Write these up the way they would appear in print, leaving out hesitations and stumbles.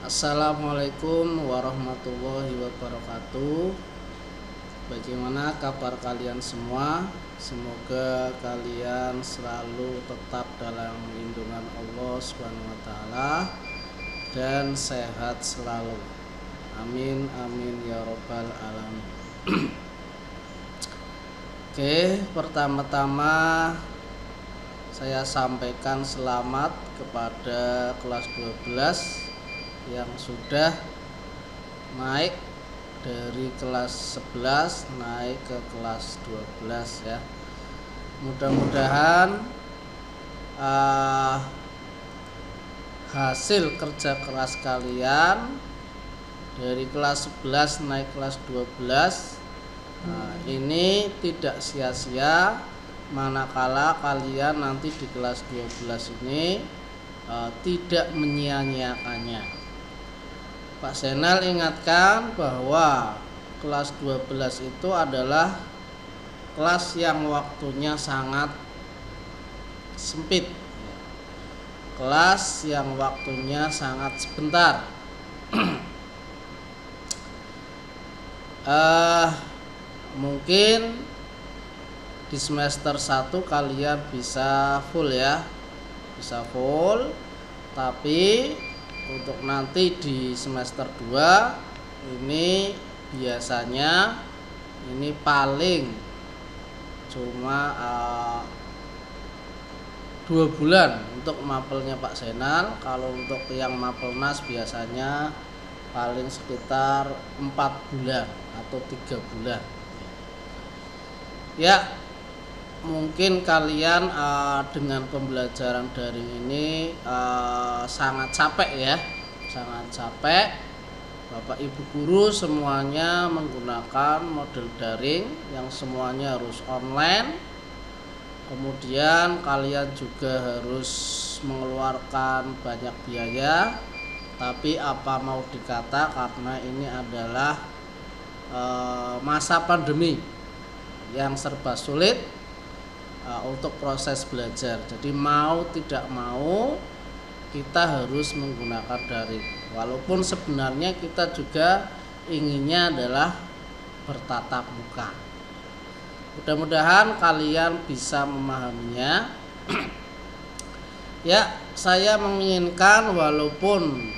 Assalamualaikum warahmatullahi wabarakatuh. Bagaimana kabar kalian semua? Semoga kalian selalu tetap dalam lindungan Allah Subhanahu wa taala dan sehat selalu. Amin amin ya rabbal alamin. Oke, pertama-tama saya sampaikan selamat kepada kelas 12 yang sudah naik dari kelas 11 naik ke kelas 12 ya. Mudah-mudahan hasil kerja keras kalian dari kelas 11 naik kelas 12 ini tidak sia-sia manakala kalian nanti di kelas 12 ini tidak menyia-nyiakannya. Pak Senal ingatkan bahwa kelas 12 itu adalah kelas yang waktunya sangat sempit, kelas yang waktunya sangat sebentar. Mungkin di semester 1 kalian bisa full ya, bisa full, tapi untuk nanti di semester 2 ini biasanya ini paling cuma 2 bulan untuk mapelnya Pak Senal. Kalau untuk yang mapelnas biasanya paling sekitar 4 bulan atau 3 bulan ya. Mungkin kalian dengan pembelajaran daring ini sangat capek ya, sangat capek. Bapak Ibu guru semuanya menggunakan model daring yang semuanya harus online. Kemudian kalian juga harus mengeluarkan banyak biaya. Tapi apa mau dikata, karena ini adalah masa pandemi yang serba sulit untuk proses belajar. Jadi mau tidak mau kita harus menggunakan daring. Walaupun sebenarnya kita juga inginnya adalah bertatap muka. Mudah-mudahan kalian bisa memahaminya. Ya, saya menginginkan walaupun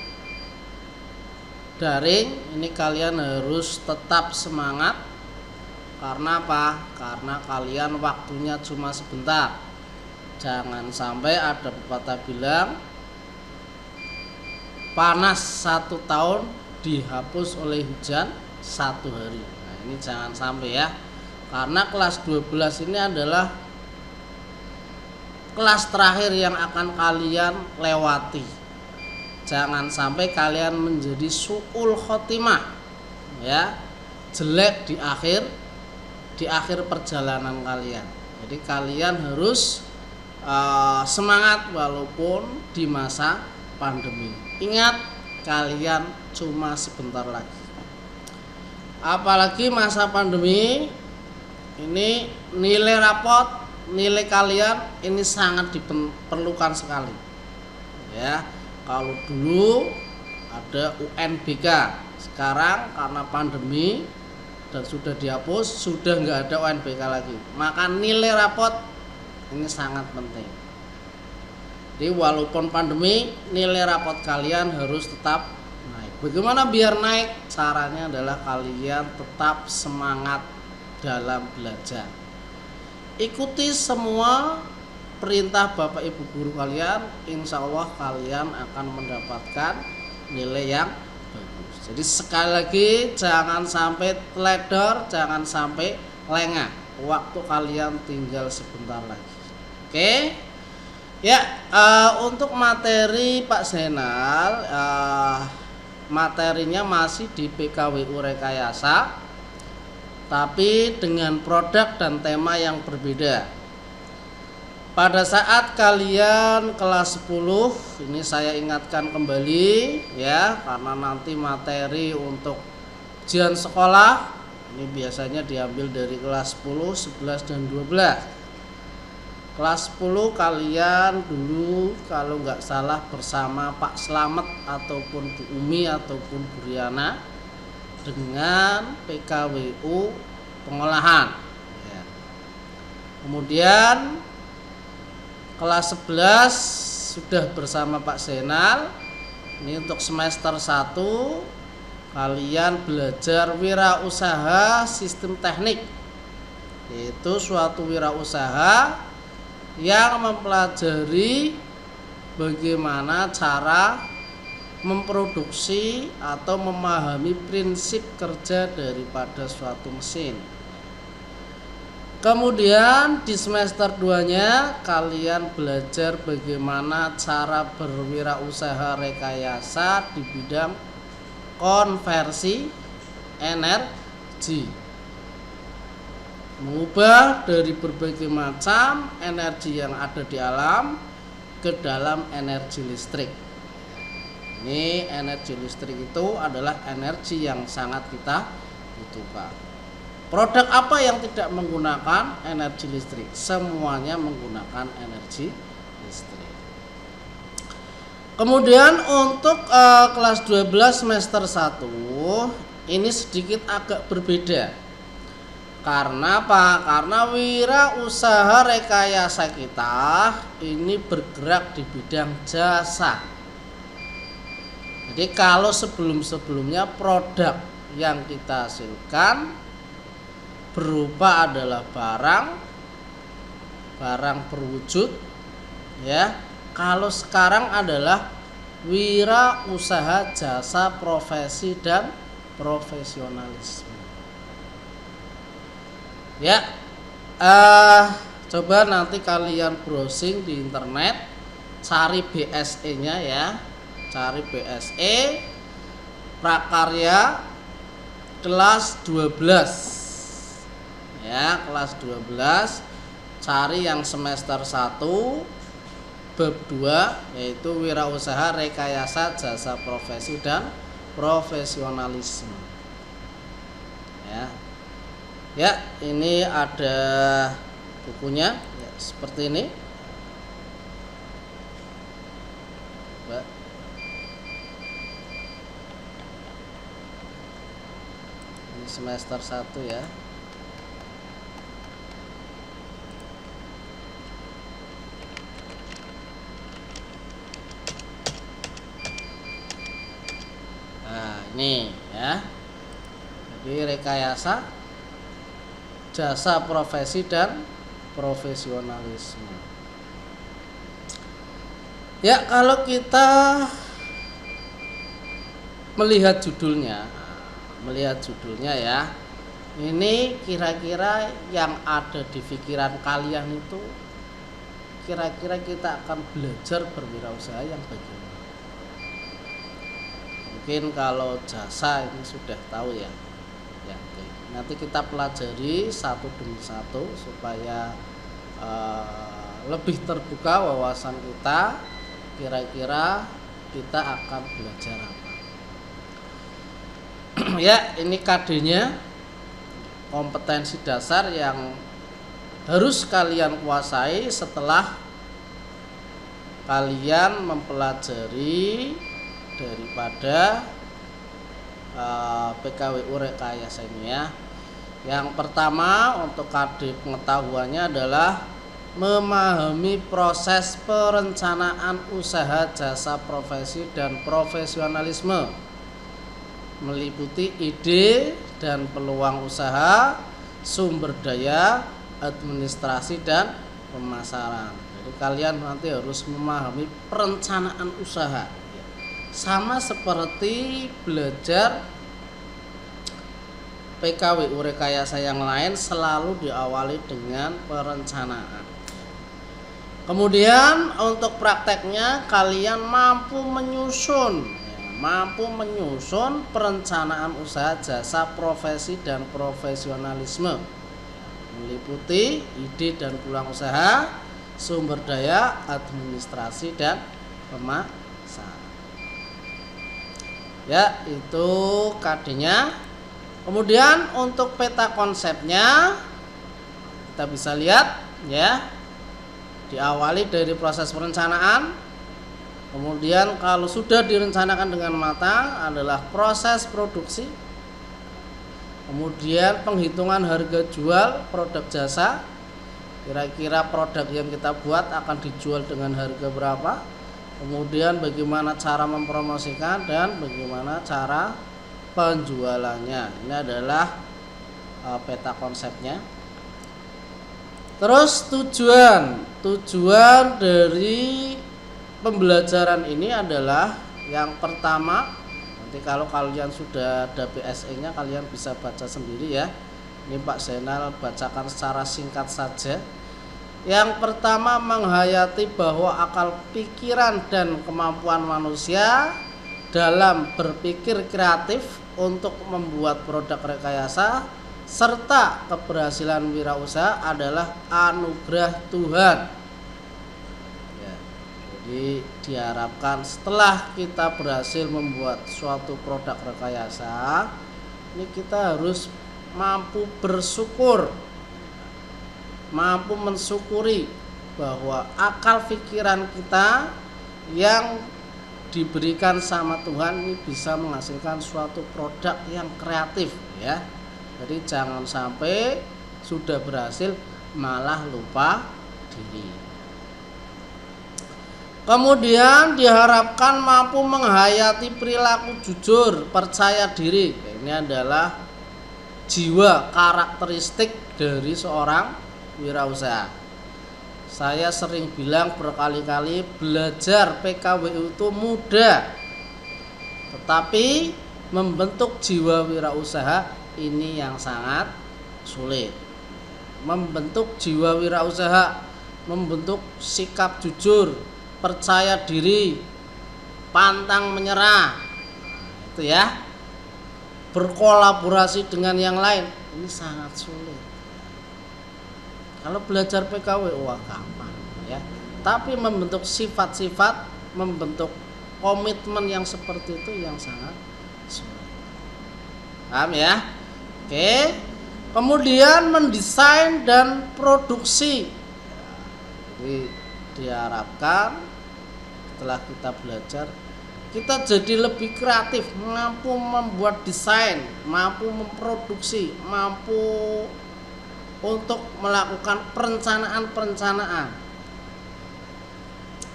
daring ini kalian harus tetap semangat. Karena apa? Karena kalian waktunya cuma sebentar. Jangan sampai ada pepatah bilang panas 1 tahun dihapus oleh hujan 1 hari. Nah, ini jangan sampai ya. Karena kelas 12 ini adalah kelas terakhir yang akan kalian lewati. Jangan sampai kalian menjadi su'ul khotimah ya, jelek di akhir perjalanan kalian. Jadi kalian harus semangat walaupun di masa pandemi. Ingat, kalian cuma sebentar lagi. Apalagi masa pandemi ini, nilai rapot, nilai kalian ini sangat diperlukan sekali. Ya, kalau dulu ada UNBK, sekarang karena pandemi dan sudah dihapus, sudah nggak ada UNBK lagi. Maka nilai rapot ini sangat penting. Jadi walaupun pandemi, nilai rapot kalian harus tetap naik. Bagaimana biar naik? Caranya adalah kalian tetap semangat dalam belajar. Ikuti semua perintah Bapak Ibu guru kalian, insya Allah kalian akan mendapatkan nilai yang bagus. Jadi sekali lagi, jangan sampai teledor, jangan sampai lengah. Waktu kalian tinggal sebentar lagi. Oke ya. Untuk materi Pak Senal, materinya masih di PKWU Rekayasa, tapi dengan produk dan tema yang berbeda. Pada saat kalian kelas 10, ini saya ingatkan kembali ya, karena nanti materi untuk ujian sekolah ini biasanya diambil dari kelas 10, 11 dan 12. Kelas 10 kalian dulu kalau nggak salah bersama Pak Slamet ataupun Bu Umi ataupun Bu Riana dengan PKWU pengolahan. Ya. Kemudian kelas 11 sudah bersama Pak Zainal. Ini untuk semester 1 kalian belajar wirausaha sistem teknik, yaitu suatu wirausaha yang mempelajari bagaimana cara memproduksi atau memahami prinsip kerja daripada suatu mesin. Kemudian di semester 2-nya kalian belajar bagaimana cara berwirausaha rekayasa di bidang konversi energi. Mengubah dari berbagai macam energi yang ada di alam ke dalam energi listrik. Ini energi listrik itu adalah energi yang sangat kita butuhkan. Produk apa yang tidak menggunakan energi listrik? Semuanya menggunakan energi listrik. Kemudian untuk kelas 12 semester 1 ini sedikit agak berbeda. Karena apa? Karena wirausaha rekayasa kita ini bergerak di bidang jasa. Jadi kalau sebelum-sebelumnya produk yang kita hasilkan berupa adalah barang berwujud, ya. Kalau sekarang adalah wirausaha jasa profesi dan profesionalisme. Ya, coba nanti kalian browsing di internet, cari BSE-nya ya, cari BSE prakarya kelas 12. Ya, kelas 12 cari yang semester 1 bab 2 yaitu wirausaha rekayasa jasa profesi dan profesionalisme. Ya. Ya, ini ada bukunya ya, seperti ini. Coba. Ini semester 1 ya. Nih ya, jadi rekayasa jasa profesi dan profesionalisme. Ya, kalau kita melihat judulnya ya, ini kira-kira yang ada di pikiran kalian itu kira-kira kita akan belajar berwirausaha yang bagaimana? Mungkin kalau jasa ini sudah tahu ya. Ya, oke. Nanti kita pelajari satu demi satu supaya lebih terbuka wawasan kita. Kira-kira kita akan belajar apa? Ya, ini KD-nya, kompetensi dasar yang harus kalian kuasai setelah kalian mempelajari daripada PKWU rekayasa ini ya. Yang pertama untuk KD pengetahuannya adalah memahami proses perencanaan usaha jasa profesi dan profesionalisme, meliputi ide dan peluang usaha, sumber daya, administrasi dan pemasaran. Jadi kalian nanti harus memahami perencanaan usaha. Sama seperti belajar PKWU rekayasa yang lain selalu diawali dengan perencanaan. Kemudian untuk prakteknya kalian mampu menyusun perencanaan usaha jasa profesi dan profesionalisme, meliputi ide dan peluang usaha, sumber daya, administrasi dan pemasaran. Ya, itu KD-nya. Kemudian untuk peta konsepnya kita bisa lihat ya. Diawali dari proses perencanaan, kemudian kalau sudah direncanakan dengan matang adalah proses produksi, kemudian penghitungan harga jual produk jasa, kira-kira produk yang kita buat akan dijual dengan harga berapa, kemudian bagaimana cara mempromosikan dan bagaimana cara penjualannya. Ini adalah peta konsepnya. Terus tujuan dari pembelajaran ini adalah yang pertama, nanti kalau kalian sudah ada BSE-nya kalian bisa baca sendiri ya. Ini Pak Zainal bacakan secara singkat saja. Yang pertama, menghayati bahwa akal pikiran dan kemampuan manusia dalam berpikir kreatif untuk membuat produk rekayasa serta keberhasilan wirausaha adalah anugerah Tuhan. Ya, jadi diharapkan setelah kita berhasil membuat suatu produk rekayasa, ini kita harus mampu bersyukur, mampu mensyukuri bahwa akal pikiran kita yang diberikan sama Tuhan ini bisa menghasilkan suatu produk yang kreatif ya. Jadi jangan sampai sudah berhasil malah lupa diri. Kemudian diharapkan mampu menghayati perilaku jujur, percaya diri. Ini adalah jiwa karakteristik dari seorang wirausaha. Saya sering bilang berkali-kali, belajar PKWU itu mudah, tetapi membentuk jiwa wirausaha ini yang sangat sulit. Membentuk jiwa wirausaha, membentuk sikap jujur, percaya diri, pantang menyerah, itu ya, berkolaborasi dengan yang lain, ini sangat sulit. Kalau belajar PKW wah gampang ya, tapi membentuk sifat-sifat, membentuk komitmen yang seperti itu yang sangat sulit. Paham ya? Oke. Kemudian mendesain dan produksi. Jadi diharapkan setelah kita belajar kita jadi lebih kreatif, mampu membuat desain, mampu memproduksi, mampu untuk melakukan perencanaan-perencanaan.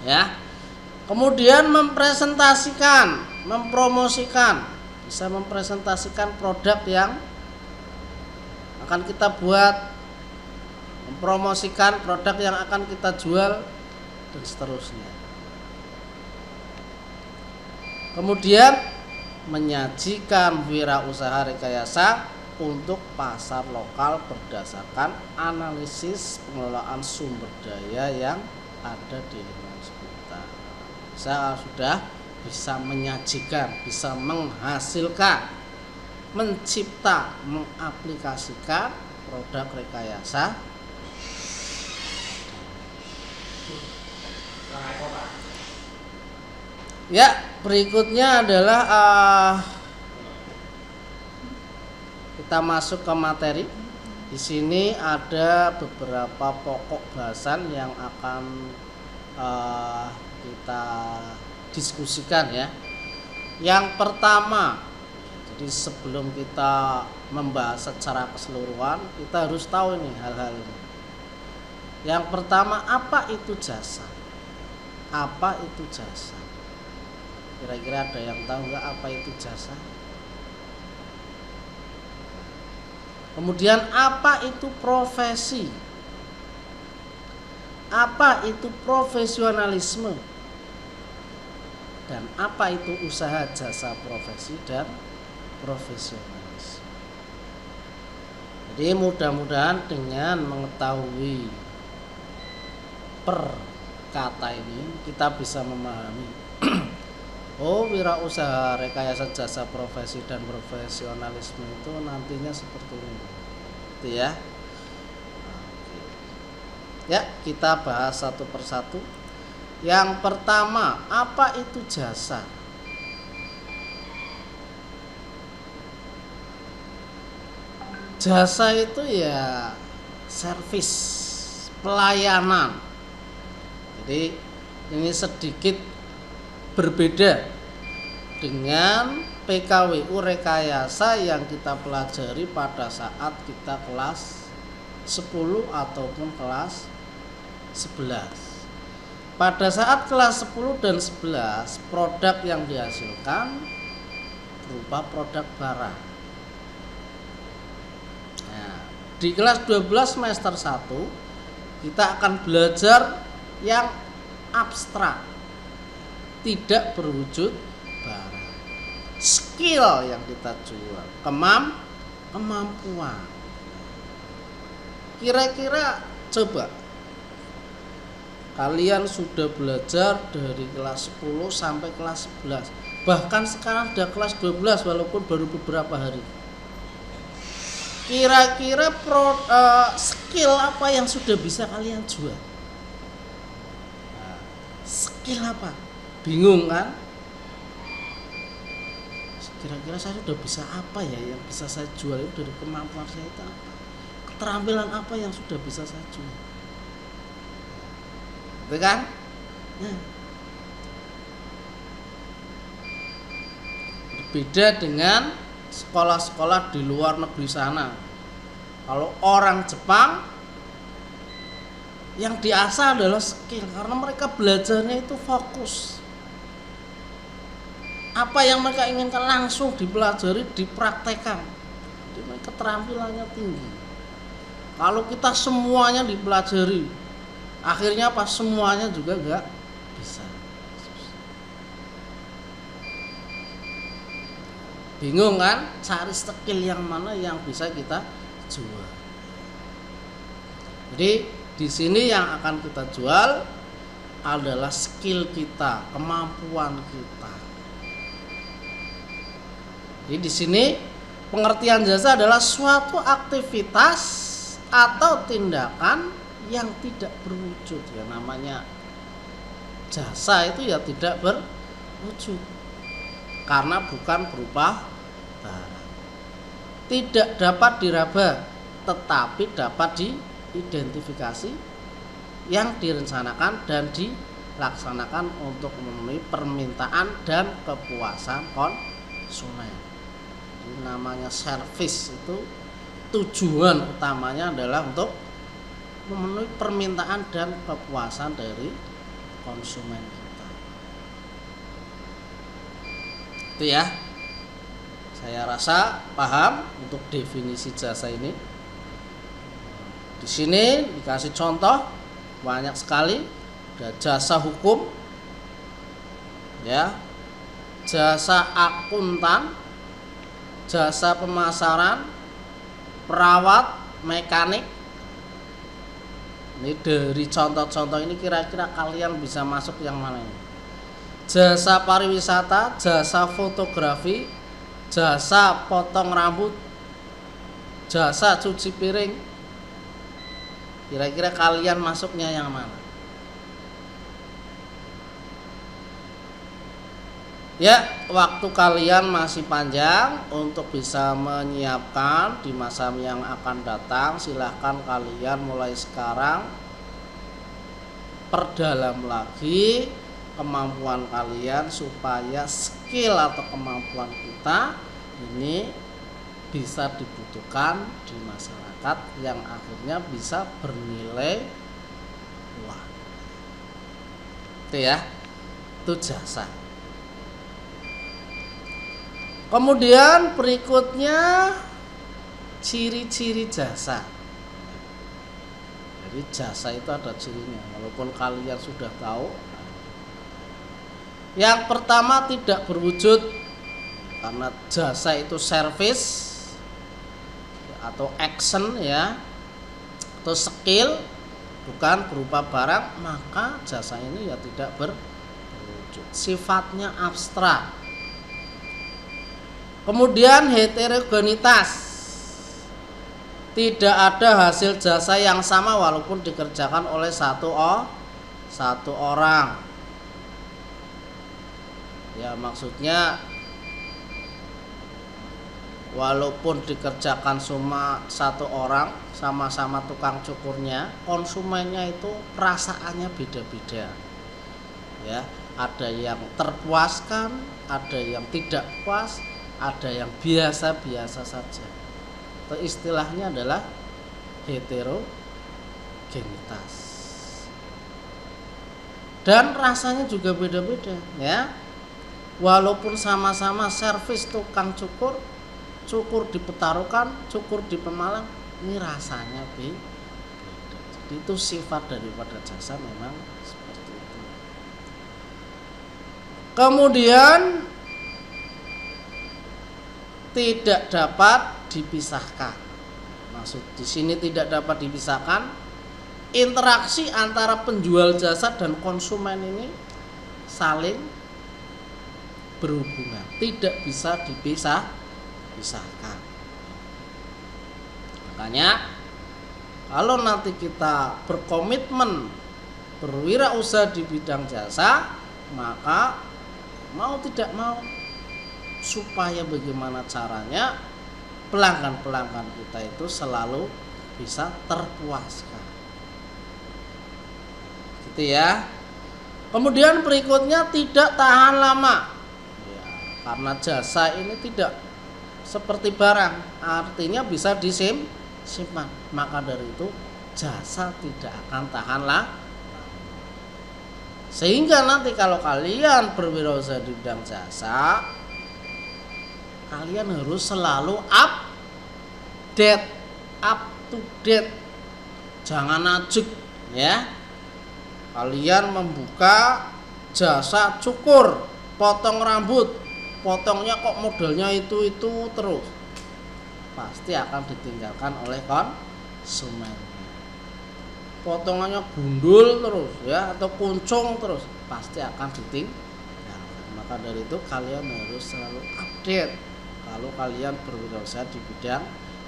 Ya. Kemudian mempresentasikan, mempromosikan, bisa mempresentasikan produk yang akan kita buat, mempromosikan produk yang akan kita jual dan seterusnya. Kemudian menyajikan wirausaha rekayasa untuk pasar lokal berdasarkan analisis pengelolaan sumber daya yang ada di lingkungan sekitar. Saya sudah bisa menyajikan, bisa menghasilkan, mencipta, mengaplikasikan produk rekayasa. Ya, berikutnya adalah kita masuk ke materi. Di sini ada beberapa pokok bahasan yang akan kita diskusikan ya. Yang pertama, jadi sebelum kita membahas secara keseluruhan, kita harus tahu nih hal-hal ini. Yang pertama, apa itu jasa? Apa itu jasa? Kira-kira ada yang tahu nggak apa itu jasa? Kemudian apa itu profesi? Apa itu profesionalisme? Dan apa itu usaha jasa profesi dan profesionalis? Jadi mudah-mudahan dengan mengetahui per kata ini kita bisa memahami oh, wirausaha rekayasa jasa profesi dan profesionalisme itu nantinya seperti ini. Itu ya. Ya, kita bahas satu persatu. Yang pertama, apa itu jasa? Jasa itu ya servis, pelayanan. Jadi ini sedikit berbeda dengan PKWU rekayasa yang kita pelajari pada saat kita kelas 10 ataupun kelas 11. Pada saat kelas 10 dan 11, produk yang dihasilkan berupa produk barang. Nah, di kelas 12 semester 1 kita akan belajar yang abstrak, tidak berwujud barang. Skill yang kita jual, kemampuan. Kira-kira coba kalian sudah belajar dari kelas 10 sampai kelas 11. Bahkan sekarang sudah kelas 12 walaupun baru beberapa hari. Kira-kira skill apa yang sudah bisa kalian jual? Skill apa? Bingung kan? Kira-kira saya sudah bisa apa ya yang bisa saya jual itu dari kemampuan saya itu apa? Keterampilan apa yang sudah bisa saya jual? Betul kan? Nah. Berbeda dengan sekolah-sekolah di luar negeri sana. Kalau orang Jepang yang diasah adalah skill, karena mereka belajarnya itu fokus. Apa yang mereka inginkan langsung dipelajari, dipraktekkan. Jadi keterampilannya tinggi. Kalau kita semuanya dipelajari, akhirnya apa? Semuanya juga enggak bisa. Bingung kan? Cari skill yang mana yang bisa kita jual. Jadi di sini yang akan kita jual adalah skill kita, kemampuan kita. Jadi di sini pengertian jasa adalah suatu aktivitas atau tindakan yang tidak berwujud. Ya namanya jasa itu ya tidak berwujud karena bukan berupa barang. Tidak dapat diraba tetapi dapat diidentifikasi yang direncanakan dan dilaksanakan untuk memenuhi permintaan dan kepuasan konsumen. Jadi namanya servis itu tujuan utamanya adalah untuk memenuhi permintaan dan kepuasan dari konsumen kita. Itu ya. Saya rasa paham untuk definisi jasa ini. Di sini dikasih contoh banyak sekali. Ada jasa hukum, ya, jasa akuntan, jasa pemasaran, perawat, mekanik. Ini dari contoh-contoh ini kira-kira kalian bisa masuk yang mana ini? Jasa pariwisata, jasa fotografi, jasa potong rambut, jasa cuci piring. Kira-kira kalian masuknya yang mana? Ya, waktu kalian masih panjang untuk bisa menyiapkan di masa yang akan datang. Silahkan kalian mulai sekarang perdalam lagi kemampuan kalian supaya skill atau kemampuan kita ini bisa dibutuhkan di masyarakat yang akhirnya bisa bernilai uang. Itu ya, itu jasa. Kemudian berikutnya ciri-ciri jasa. Jadi jasa itu ada cirinya, walaupun kalian sudah tahu. Yang pertama tidak berwujud, karena jasa itu service atau action ya, atau skill, bukan berupa barang, maka jasa ini ya tidak berwujud. Sifatnya abstrak. Kemudian heterogenitas, tidak ada hasil jasa yang sama walaupun dikerjakan oleh satu orang. Ya maksudnya walaupun dikerjakan cuma satu orang, sama-sama tukang cukurnya, konsumennya itu perasaannya beda-beda. Ya, ada yang terpuaskan, ada yang tidak puas, ada yang biasa-biasa saja. Itu istilahnya adalah heterogenitas. Dan rasanya juga beda-beda, ya. Walaupun sama-sama servis tukang cukur, cukur di Petarukan, cukur di Pemalang, ini rasanya beda. Jadi itu sifat daripada jasa memang seperti itu. Kemudian tidak dapat dipisahkan. Maksud di sini tidak dapat dipisahkan, interaksi antara penjual jasa dan konsumen ini saling berhubungan, tidak bisa dipisahkan. Makanya kalau nanti kita berkomitmen berwirausaha di bidang jasa, maka mau tidak mau, supaya bagaimana caranya pelanggan-pelanggan kita itu selalu bisa terpuaskan, gitu ya. Kemudian berikutnya tidak tahan lama, ya, karena jasa ini tidak seperti barang, artinya bisa disimpan. Maka dari itu jasa tidak akan tahan lama. Sehingga nanti kalau kalian berwirausaha di bidang jasa, kalian harus selalu up to date. Jangan ajek, ya. Kalian membuka jasa cukur, potong rambut, potongnya kok modelnya itu terus, pasti akan ditinggalkan oleh konsumen. Potongannya gundul terus, ya, atau kuncung terus, pasti akan ditinggalkan. Maka dari itu kalian harus selalu update kalau kalian berwirausaha di bidang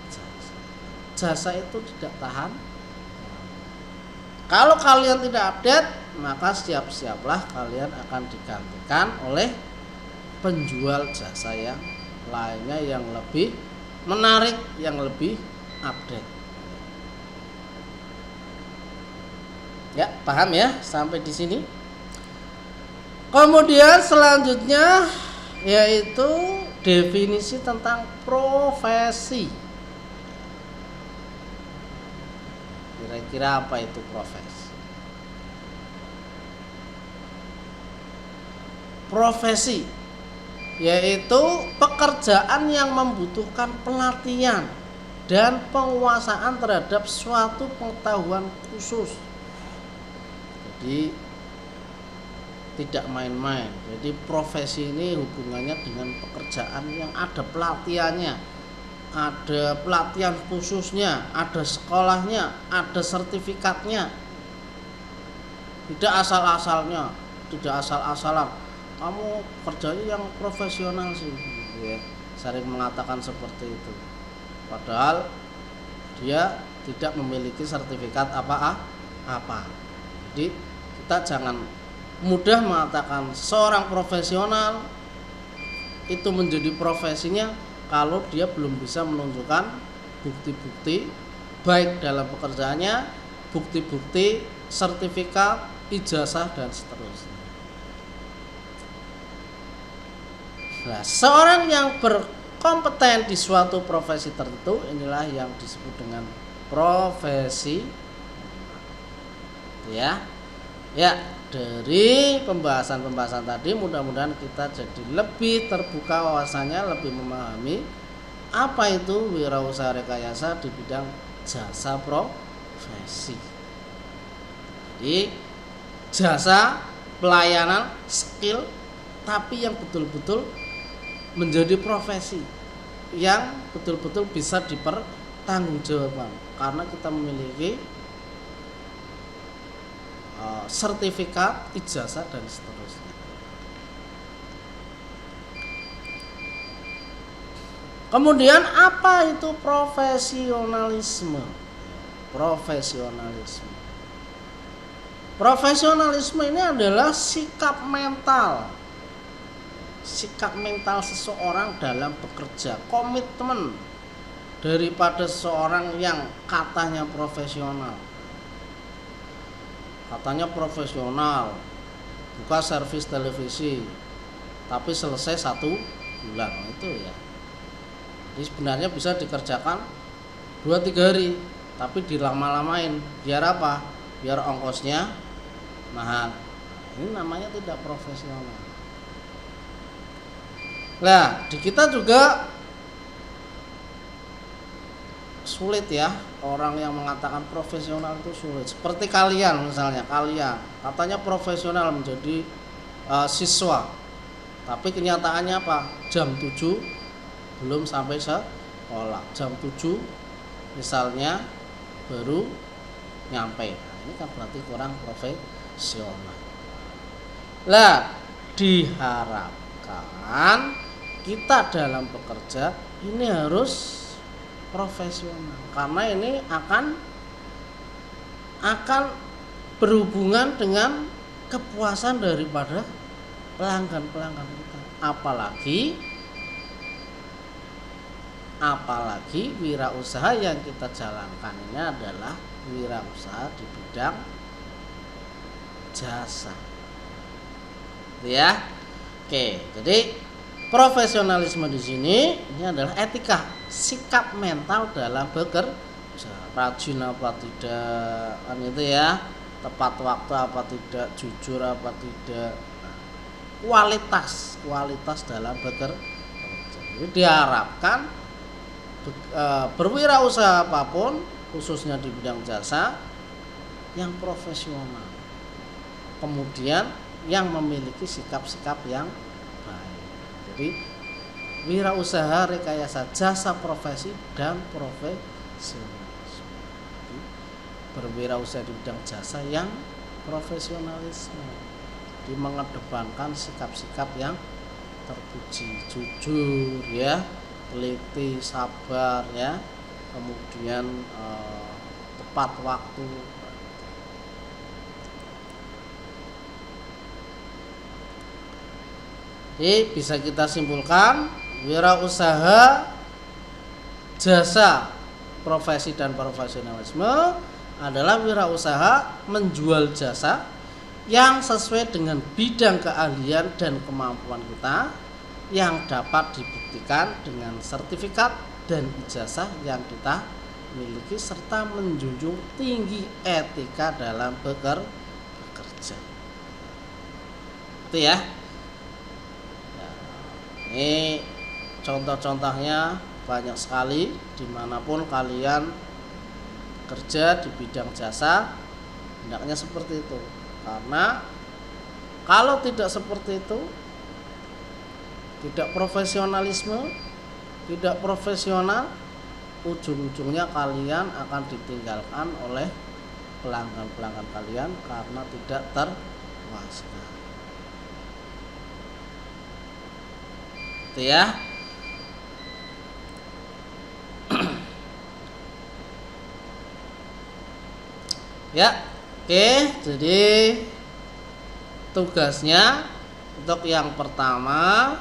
jasa. Jasa itu tidak tahan. Kalau kalian tidak update, maka siap-siaplah kalian akan digantikan oleh penjual jasa yang lainnya yang lebih menarik, yang lebih update. Ya, paham ya sampai di sini? Kemudian selanjutnya yaitu definisi tentang profesi. Kira-kira apa itu profesi? Profesi yaitu pekerjaan yang membutuhkan pelatihan dan penguasaan terhadap suatu pengetahuan khusus. Jadi tidak main-main. Jadi profesi ini hubungannya dengan pekerjaan yang ada pelatihannya, ada pelatihan khususnya, ada sekolahnya, ada sertifikatnya. Tidak asal-asalnya, tidak asal-asalan. Kamu kerjanya yang profesional sih, ya. Sering mengatakan seperti itu. Padahal dia tidak memiliki sertifikat apa-apa. Jadi kita jangan mudah mengatakan seorang profesional itu menjadi profesinya kalau dia belum bisa menunjukkan bukti-bukti baik dalam pekerjaannya, bukti-bukti sertifikat, ijazah dan seterusnya. Nah, seorang yang berkompeten di suatu profesi tertentu, inilah yang disebut dengan profesi. Ya, dari pembahasan tadi mudah-mudahan kita jadi lebih terbuka wawasannya, lebih memahami apa itu wirausaha rekayasa di bidang jasa profesi. Jadi jasa, pelayanan, skill, tapi yang betul-betul menjadi profesi, yang betul-betul bisa dipertanggungjawabkan karena kita memiliki sertifikat, ijazah dan seterusnya. Kemudian apa itu profesionalisme? Profesionalisme ini adalah sikap mental sikap mental seseorang dalam bekerja, komitmen daripada seseorang yang katanya profesional. Katanya profesional, buka servis televisi, tapi selesai 1 bulan, itu ya. Jadi sebenarnya bisa dikerjakan 2-3 hari, tapi dilama-lamain. Biar apa? Biar ongkosnya mahal. Ini namanya tidak profesional. Nah, di kita juga sulit ya, orang yang mengatakan profesional itu sulit. Seperti kalian misalnya, kalian katanya profesional menjadi siswa, tapi kenyataannya apa? Jam 7 belum sampai sekolah, jam 7 misalnya baru nyampe. Nah, ini kan berarti kurang profesional. Lah, diharapkan kita dalam bekerja ini harus profesional, karena ini akan berhubungan dengan kepuasan daripada pelanggan kita. Apalagi wirausaha yang kita jalankan ini adalah wirausaha di bidang jasa. Ya. Oke, jadi profesionalisme di sini ini adalah etika, sikap mental dalam bekerja, rajin apa tidak, kan itu ya, tepat waktu apa tidak, jujur apa tidak, kualitas dalam bekerja. Jadi diharapkan berwirausaha apapun, khususnya di bidang jasa, yang profesional, kemudian yang memiliki sikap-sikap yang baik. Jadi wirausaha rekayasa jasa profesi dan profesional. Berwirausaha di bidang jasa yang profesionalisme, jadi mengedepankan sikap-sikap yang terpuji, jujur ya, teliti, sabar ya, kemudian tepat waktu. Jadi bisa kita simpulkan, wirausaha jasa profesi dan profesionalisme adalah wirausaha menjual jasa yang sesuai dengan bidang keahlian dan kemampuan kita, yang dapat dibuktikan dengan sertifikat dan ijazah yang kita miliki, serta menjunjung tinggi etika dalam bekerja. Itu ya. Ini contoh-contohnya banyak sekali, dimanapun kalian kerja di bidang jasa, hendaknya seperti itu. Karena kalau tidak seperti itu, tidak profesionalisme, tidak profesional, ujung-ujungnya kalian akan ditinggalkan oleh pelanggan-pelanggan kalian karena tidak terpuaskan. Itu ya. Ya, oke. Jadi tugasnya untuk yang pertama,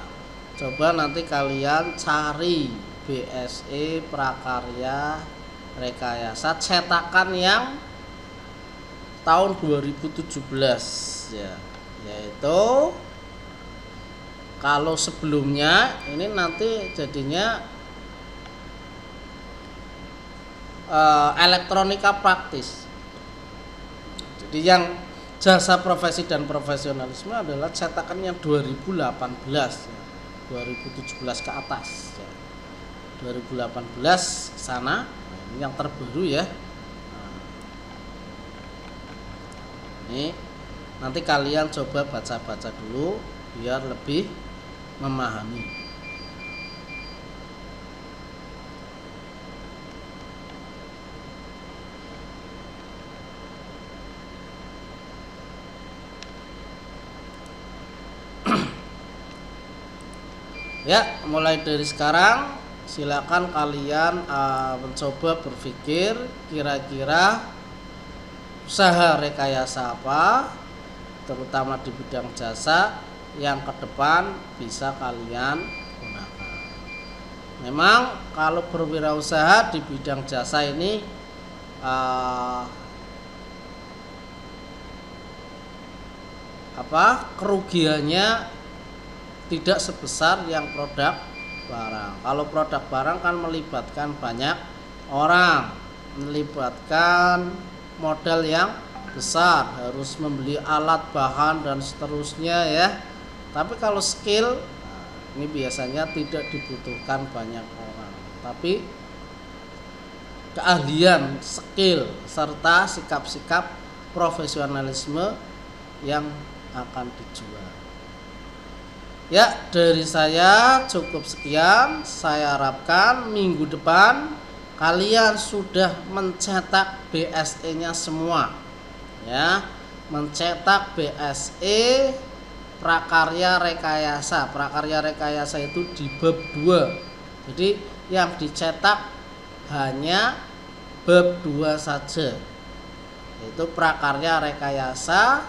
coba nanti kalian cari BSE Prakarya Rekayasa cetakan yang tahun 2017 ya, yaitu kalau sebelumnya ini nanti jadinya elektronika praktis. Jadi yang jasa profesi dan profesionalisme adalah cetakan yang 2018 ya, 2017 ke atas ya. 2018 sana, ini yang terbaru ya. Ini nanti kalian coba baca-baca dulu biar lebih memahami. Ya, mulai dari sekarang silakan kalian mencoba berpikir kira-kira usaha rekayasa apa, terutama di bidang jasa yang ke depan bisa kalian gunakan. Memang kalau berwirausaha di bidang jasa ini kerugiannya tidak sebesar yang produk barang. Kalau produk barang kan melibatkan banyak orang, melibatkan modal yang besar, harus membeli alat, bahan dan seterusnya ya. Tapi kalau skill, ini biasanya tidak dibutuhkan banyak orang, tapi keahlian, skill serta sikap-sikap profesionalisme yang akan dijual. Ya, dari saya cukup sekian. Saya harapkan minggu depan kalian sudah mencetak BSE-nya semua. Ya, mencetak BSE prakarya rekayasa. Prakarya rekayasa itu di bab 2. Jadi yang dicetak hanya bab 2 saja. Yaitu prakarya rekayasa,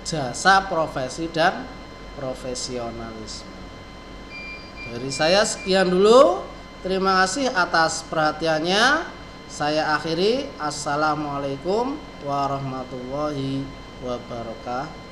jasa, profesi dan profesionalisme. Dari saya sekian dulu. Terima kasih atas perhatiannya. Saya akhiri. Assalamualaikum warahmatullahi wabarakatuh.